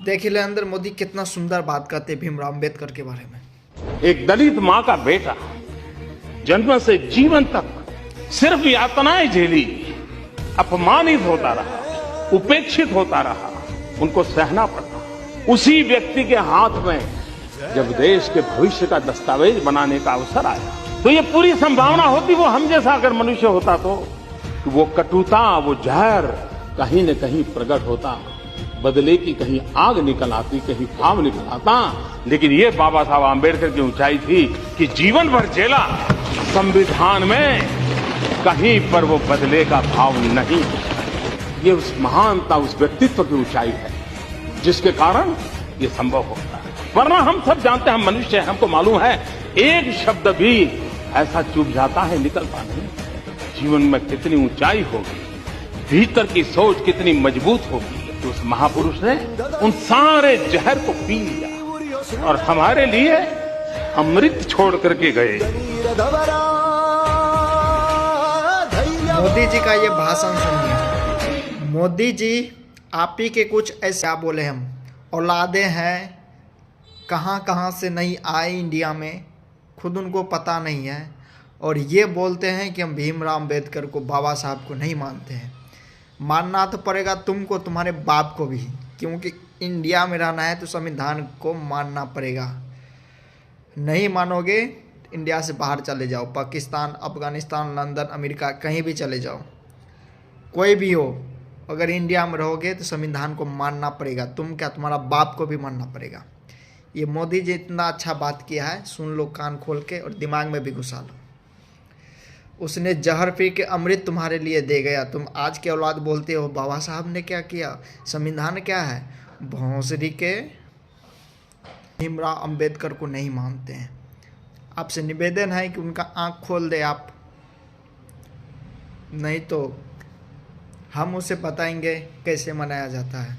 देखिए नरेंद्र मोदी कितना सुंदर बात करते हैं भीमराव अंबेडकर के बारे में। एक दलित मां का बेटा जन्म से जीवन तक सिर्फ यातनाएं झेली, अपमानित होता रहा, उपेक्षित होता रहा, उनको सहना पड़ा। उसी व्यक्ति के हाथ में जब देश के भविष्य का दस्तावेज बनाने का अवसर आया तो ये पूरी संभावना होती वो हम जैसा अगर मनुष्य होता तो वो कटुता, वो जहर कहीं न कहीं प्रकट होता, बदले की कहीं आग निकल आती, कहीं भाव निकल आता। लेकिन ये बाबा साहब आंबेडकर की ऊंचाई थी कि जीवन भर जेला, संविधान में कहीं पर वो बदले का भाव नहीं। ये उस महानता, उस व्यक्तित्व की ऊंचाई है जिसके कारण ये संभव होता है। वरना हम सब जानते हैं, हम मनुष्य हैं, हमको मालूम है एक शब्द भी ऐसा चुप जाता है, निकलता नहीं। जीवन में कितनी ऊंचाई होगी, भीतर की सोच कितनी मजबूत होगी। तो उस महापुरुष ने उन सारे जहर को पी लिया और हमारे लिए अमृत छोड़ करके गए। मोदी जी का ये भाषण सुनिए। मोदी जी, आप ही के कुछ ऐसे क्या बोले, हम औलादे हैं, कहाँ कहाँ से नहीं आए इंडिया में, खुद उनको पता नहीं है, और ये बोलते हैं कि हम भीमराव अंबेडकर को, बाबा साहब को नहीं मानते हैं। मानना तो पड़ेगा तुमको, तुम्हारे बाप को भी, क्योंकि इंडिया में रहना है तो संविधान को मानना पड़ेगा। नहीं मानोगे इंडिया से बाहर चले जाओ, पाकिस्तान, अफगानिस्तान, लंदन, अमेरिका, कहीं भी चले जाओ, कोई भी हो, अगर इंडिया में रहोगे तो संविधान को मानना पड़ेगा। तुम क्या, तुम्हारा बाप को भी मानना पड़ेगा। ये मोदी जी इतना अच्छा बात किया है, सुन लो कान खोल के और दिमाग में भी घुसा लो। उसने जहर पी के अमृत तुम्हारे लिए दे गया। तुम आज के औलाद बोलते हो बाबा साहब ने क्या किया, संविधान क्या है, भौंसरी के भीमराव अंबेडकर को नहीं मानते हैं। आपसे निवेदन है कि उनका आँख खोल दे आप, नहीं तो हम उसे बताएंगे कैसे मनाया जाता है।